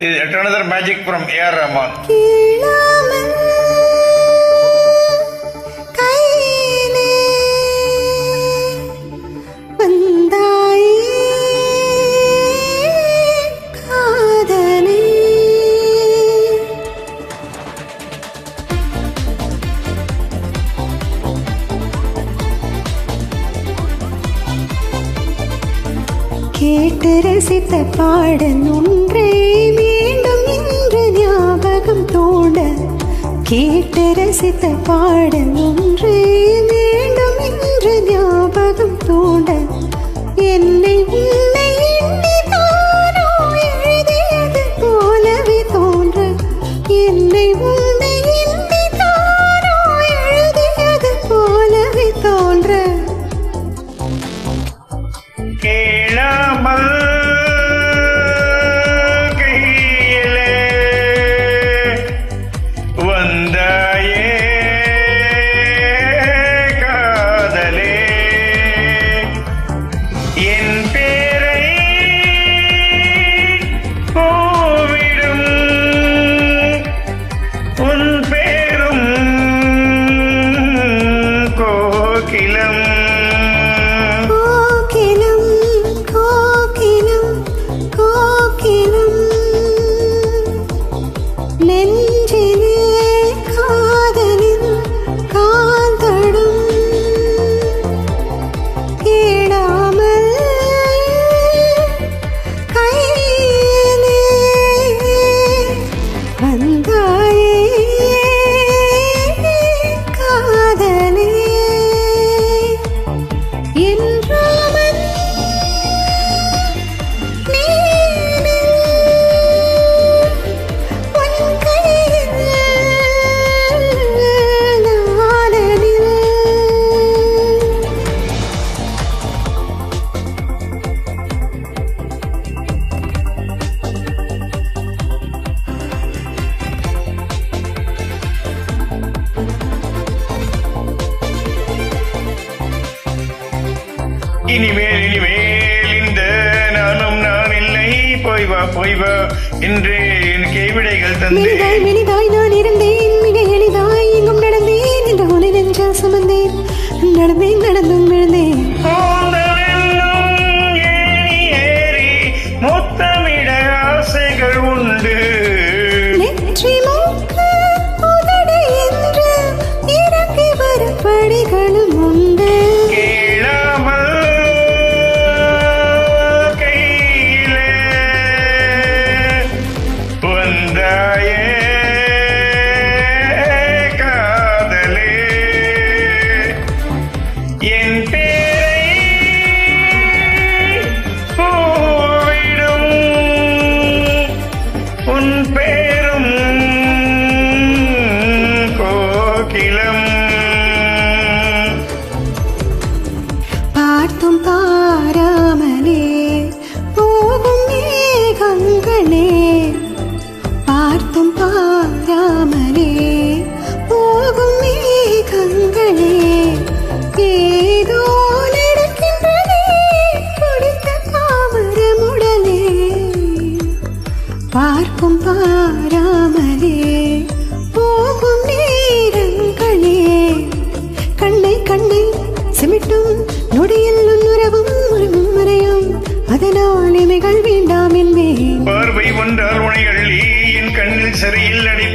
is yet another magic from A.R. Rahman. கேட்டு ரசித்த பாடல் ஒன்றே மீண்டும் இன்று ஞாபகம் தோட கேட்டு ரசித்த பாடல் ஒன்றே மீண்டும் இன்று ஞாபகம் தோட என்னை உன்னை எண்ணித்தானோ எழுதியது போலவே தோன்ற என்னை உன்னை எண்ணித்தானோ எழுதியது போலவே தோன்ற கேளாமல் கையிலே வந்தாயே காதலே என் பேரை கூவிடும் உன் பேரும் கோகிலம் இனிமேல் இந்த நானும் நான் இல்லை போய் வா என்று என் கைவிடைகள் தந்து மெலிதாய் நான் இருந்தேன் மிக எளிதாய் எங்கும் நடந்தேன் என்று உன்னை நெஞ்சால் சுமந்தேன் நடந்தும் விழுந்தேன் ஏறி முத்தமிட ஆசைகள் உண்டு நெற்றி மூக்கு உதடு என்று இறங்கி வரும் படிகளும் உண்டு என் பேரை கூவிடும் உன் பேரும் கோகிலம் பார்த்தும் பாராமலே போகும் மேகங்களே பார்த்தும் பாராமலே போகும் மேகங்களே ஏதோ நடக்கின்றதே குடித்த தாமரமுடனே பார்க்கும் பாராமலே போகும் நேரங்களே கண்ணை சிமிட்டும் நொடியில் உன்னுறவும் உறவும் மறையும் அதனால் இமைகள் வேண்டாம் என்பேன் பார்வை ஒன்றால் உனை அள்ளி என் கண்ணில் சிறையில் அடைத்து